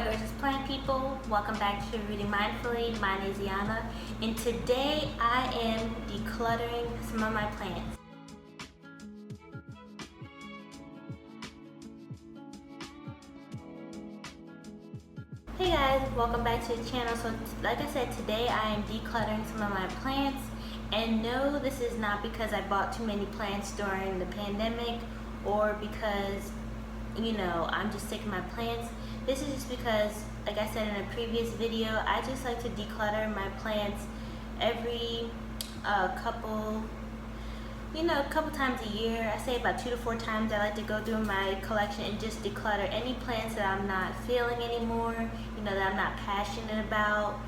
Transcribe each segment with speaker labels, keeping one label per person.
Speaker 1: gorgeous plant people, welcome back to Reading Mindfully. My name is Yana, and today I am decluttering some of my plants. Hey guys, welcome back to the channel. So like I said, today I am decluttering some of my plants, and no, this is not because I bought too many plants during the pandemic or because I'm just sick of my plants. This is just because, like I said in a previous video, I just like to declutter my plants every couple times a year. I say about 2 to 4 times. I like to go through my collection and just declutter any plants that I'm not feeling anymore, that I'm not passionate about,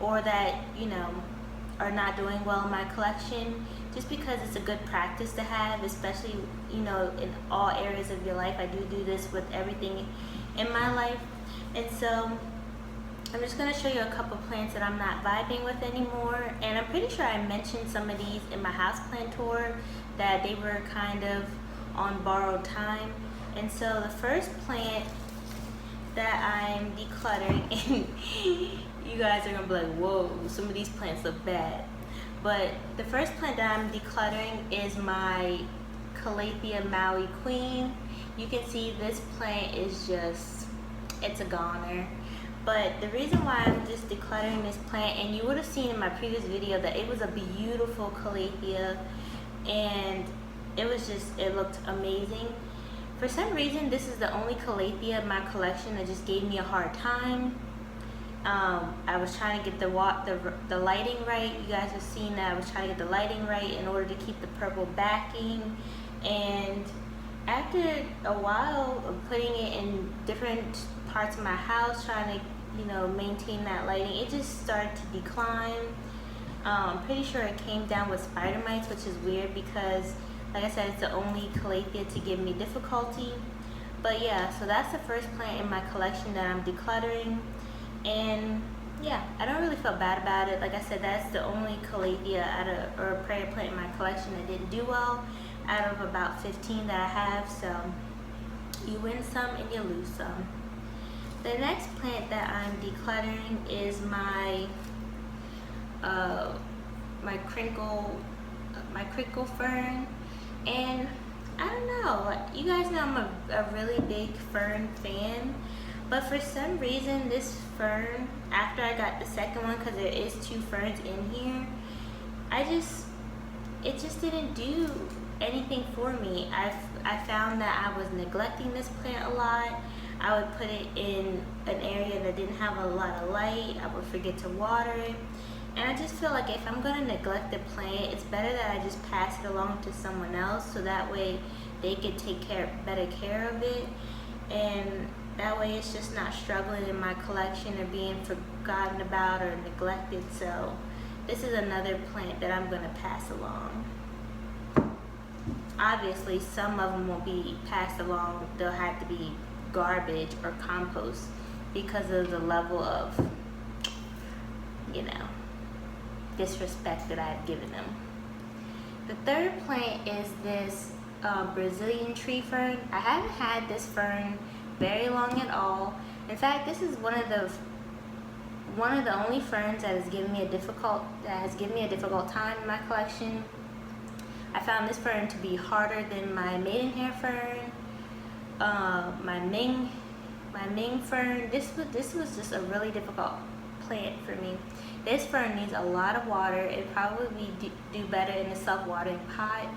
Speaker 1: or that are not doing well in my collection, just because it's a good practice to have, especially in all areas of your life. I do this with everything in my life. And so I'm just going to show you a couple plants that I'm not vibing with anymore, and I'm pretty sure I mentioned some of these in my houseplant tour, that they were kind of on borrowed time. And so the first plant that I'm decluttering, and you guys are gonna be like, whoa, some of these plants look bad. But the first plant that I'm decluttering is my Calathea Maui Queen. You can see this plant is it's a goner. But the reason why I'm just decluttering this plant, and you would have seen in my previous video that it was a beautiful Calathea, and it looked amazing. For some reason, this is the only Calathea in my collection that just gave me a hard time. I was trying to get the lighting right. You guys have seen that I was trying to get the lighting right in order to keep the purple backing. And after a while of putting it in different parts of my house, trying to maintain that lighting, it just started to decline. I'm pretty sure it came down with spider mites, which is weird because, like I said, it's the only Calathea to give me difficulty. But yeah, so that's the first plant in my collection that I'm decluttering. And yeah, I don't really feel bad about it. Like I said, that's the only Calathea or a prayer plant in my collection that didn't do well out of about 15 that I have. So you win some and you lose some. The next plant that I'm decluttering is my crinkle fern. And I don't know, you guys know I'm a really big fern fan, but for some reason this fern, after I got the second one, because there is 2 ferns in here, it just didn't do anything for me. I found that I was neglecting this plant a lot. I would put it in an area that didn't have a lot of light. I would forget to water it. And I just feel like if I'm going to neglect the plant, it's better that I just pass it along to someone else, so that way they could take better care of it. And that way it's just not struggling in my collection or being forgotten about or neglected. So this is another plant that I'm going to pass along. Obviously, some of them will be passed along. They'll have to be garbage or compost because of the level of, disrespect that I've given them. The third plant is this Brazilian tree fern. I haven't had this fern very long at all. In fact, this is one of the only ferns that has given me a difficult time in my collection. I found this fern to be harder than my maidenhair fern, my Ming fern. This was just a really difficult plant for me. This fern needs a lot of water. It probably do better in a self-watering pot.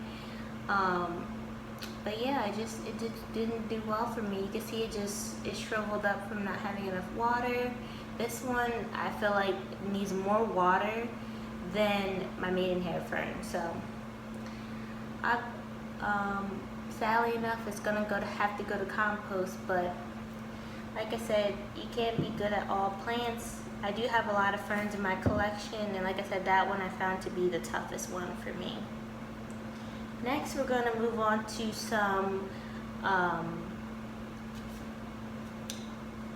Speaker 1: But yeah, it just didn't do well for me. You can see it shriveled up from not having enough water. This one I feel like needs more water than my maidenhair fern. So sadly enough, it's gonna have to go to compost. But like I said, you can't be good at all plants. I do have a lot of ferns in my collection, and like I said, that one I found to be the toughest one for me. Next, we're going to move on to some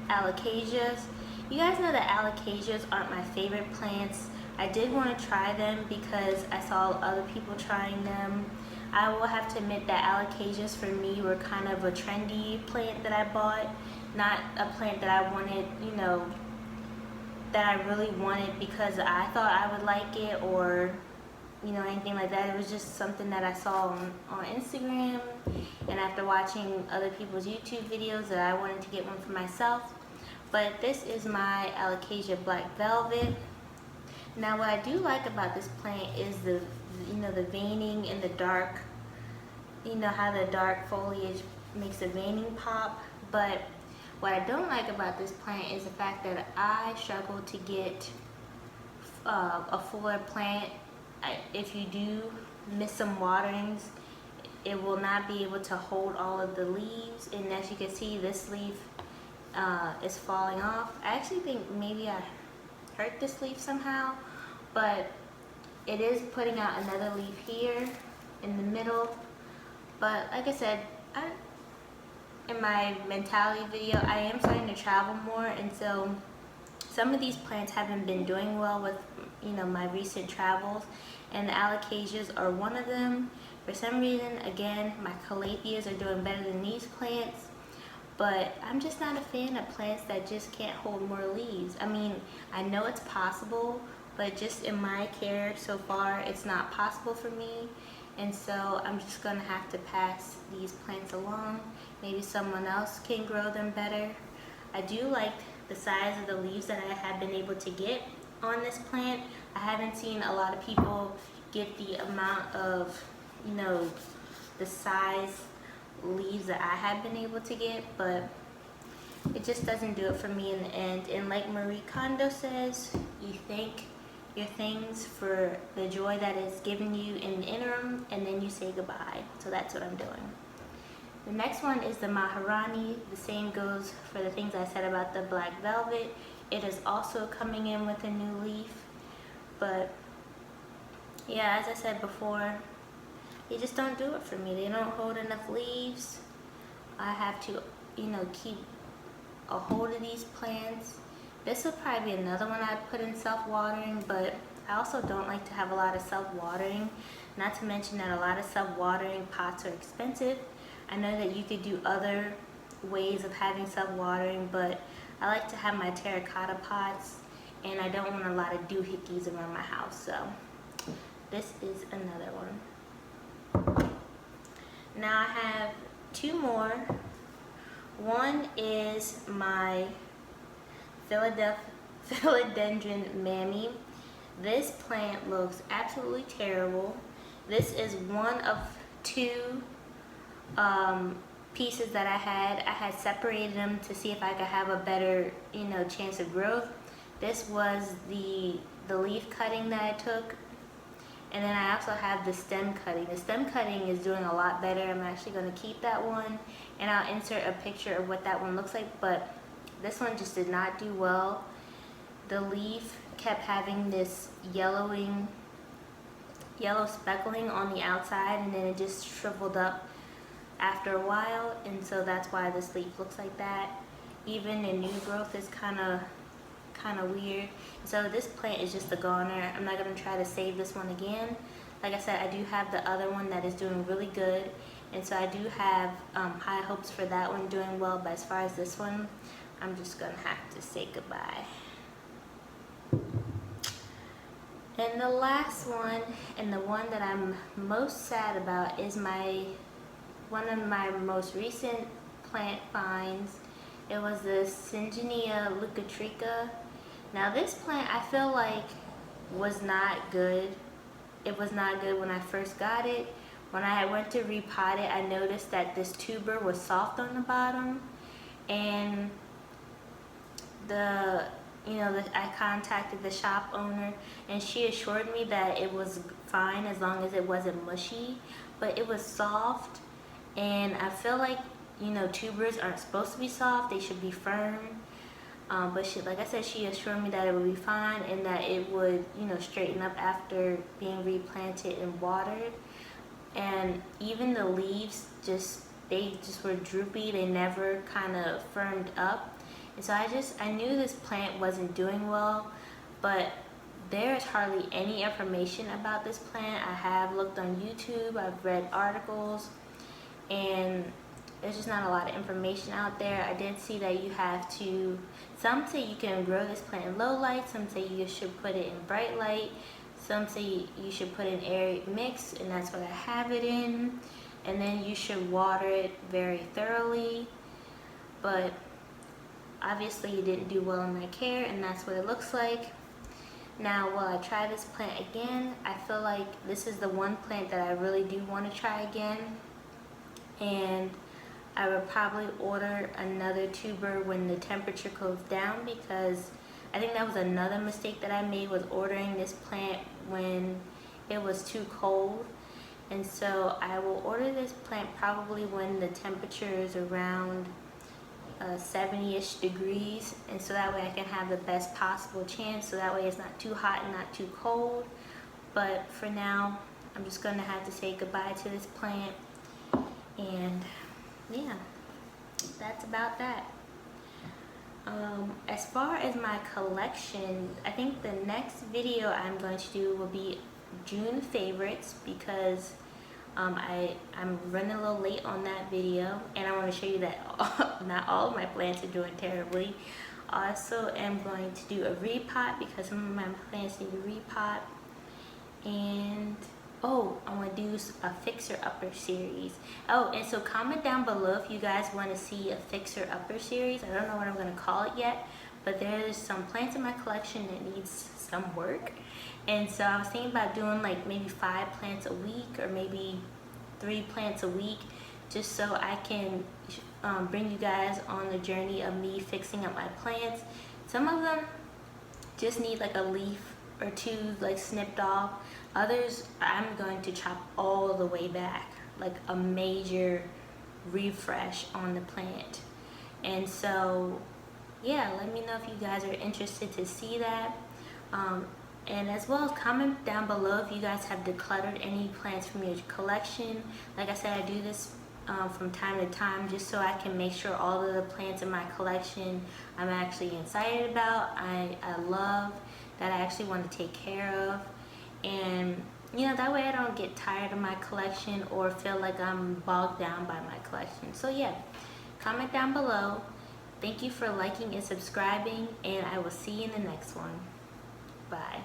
Speaker 1: Allocations. You guys know that Allocations aren't my favorite plants. I did want to try them because I saw other people trying them. I will have to admit that Allocations for me were kind of a trendy plant that I bought. not a plant that I wanted, you know, that I really wanted because I thought I would like it, or you know, anything like that. It was just something that I saw on Instagram, and after watching other people's YouTube videos, that I wanted to get one for myself. But this is my Alocasia Black Velvet. Now what I do like about this plant is the, you know, the veining in the dark. You know how the dark foliage makes the veining pop. But what I don't like about this plant is the fact that I struggle to get a fuller plant. If you do miss some waterings, it will not be able to hold all of the leaves. And as you can see, this leaf is falling off. I actually think maybe I hurt this leaf somehow, but it is putting out another leaf here in the middle. But like I said, in my mentality video, I am starting to travel more, and so some of these plants haven't been doing well with, you know, my recent travels, and the Allocasias are one of them. For some reason, again, my Calatheas are doing better than these plants, but I'm just not a fan of plants that just can't hold more leaves. I mean, I know it's possible, but just in my care so far, it's not possible for me. And so I'm just gonna have to pass these plants along. Maybe someone else can grow them better. I do like the size of the leaves that I have been able to get on this plant. I haven't seen a lot of people get the amount of, you know, the size leaves that I have been able to get, but it just doesn't do it for me in the end. And like Marie Kondo says, you thank your things for the joy that it's given you in the interim, and then you say goodbye. So that's what I'm doing. The next one is the Maharani. The same goes for the things I said about the Black Velvet. It is also coming in with a new leaf. But yeah, as I said before, they just don't do it for me. They don't hold enough leaves. I have to, you know, keep a hold of these plants. This will probably be another one I'd put in self-watering, but I also don't like to have a lot of self-watering. Not to mention that a lot of self-watering pots are expensive. I know that you could do other ways of having self-watering, but I like to have my terracotta pots, and I don't want a lot of doohickeys around my house, so this is another one. Now I have two more. One is my Philodendron Mammy. This plant looks absolutely terrible. This is one of two pieces that I had separated them to see if I could have a better, you know, chance of growth. This was the leaf cutting that I took, and then I also have the stem cutting. The stem cutting is doing a lot better. I'm actually going to keep that one, and I'll insert a picture of what that one looks like, but this one just did not do well. The leaf kept having this yellow speckling on the outside, and then it just shriveled up after a while, and so that's why this leaf looks like that. Even the new growth is kind of weird. So this plant is just a goner. I'm not going to try to save this one again. Like I said, I do have the other one that is doing really good, and so I do have high hopes for that one doing well, but as far as this one, I'm just gonna have to say goodbye. And the last one, and the one that I'm most sad about, is one of my most recent plant finds. It was the Syngonia leucotrica. Now this plant, I feel like, was not good. It was not good when I first got it. When I went to repot it, I noticed that this tuber was soft on the bottom, and I contacted the shop owner, and she assured me that it was fine as long as it wasn't mushy, but it was soft, and I feel like, you know, tubers aren't supposed to be soft, they should be firm. But like I said, she assured me that it would be fine and that it would, you know, straighten up after being replanted and watered. And even the leaves, they just were droopy, they never kind of firmed up. And so I knew this plant wasn't doing well, but there's hardly any information about this plant. I have looked on YouTube, I've read articles, and there's just not a lot of information out there. I did see that you have to, some say you can grow this plant in low light, some say you should put it in bright light, some say you should put it in air mix, and that's what I have it in. And then you should water it very thoroughly, but obviously you didn't do well in my care, and that's what it looks like. Now, while I try this plant again, I feel like this is the one plant that I really do want to try again. And I would probably order another tuber when the temperature goes down, because I think that was another mistake that I made, was ordering this plant when it was too cold. And so I will order this plant probably when the temperature is around 70-ish degrees, and so that way I can have the best possible chance, so that way it's not too hot and not too cold. But for now, I'm just gonna have to say goodbye to this plant, and yeah, that's about that. As far as my collection, I think the next video I'm going to do will be June favorites, because I'm running a little late on that video, and I want to show you that not all of my plants are doing terribly. I also am going to do a repot, because some of my plants need a repot. And oh, I want to do a fixer-upper series. Oh, and so comment down below if you guys want to see a fixer-upper series. I don't know what I'm going to call it yet, but there's some plants in my collection that needs some work. And so I was thinking about doing like maybe 5 plants a week, or maybe 3 plants a week, just so I can bring you guys on the journey of me fixing up my plants. Some of them just need like a leaf or 2 like snipped off. Others I'm going to chop all the way back, like a major refresh on the plant. And so yeah, let me know if you guys are interested to see that. And as well as comment down below if you guys have decluttered any plants from your collection. Like I said, I do this from time to time just so I can make sure all of the plants in my collection I'm actually excited about, I love, that I actually want to take care of. And you know, that way I don't get tired of my collection or feel like I'm bogged down by my collection. So yeah, comment down below. Thank you for liking and subscribing, and I will see you in the next one. Bye.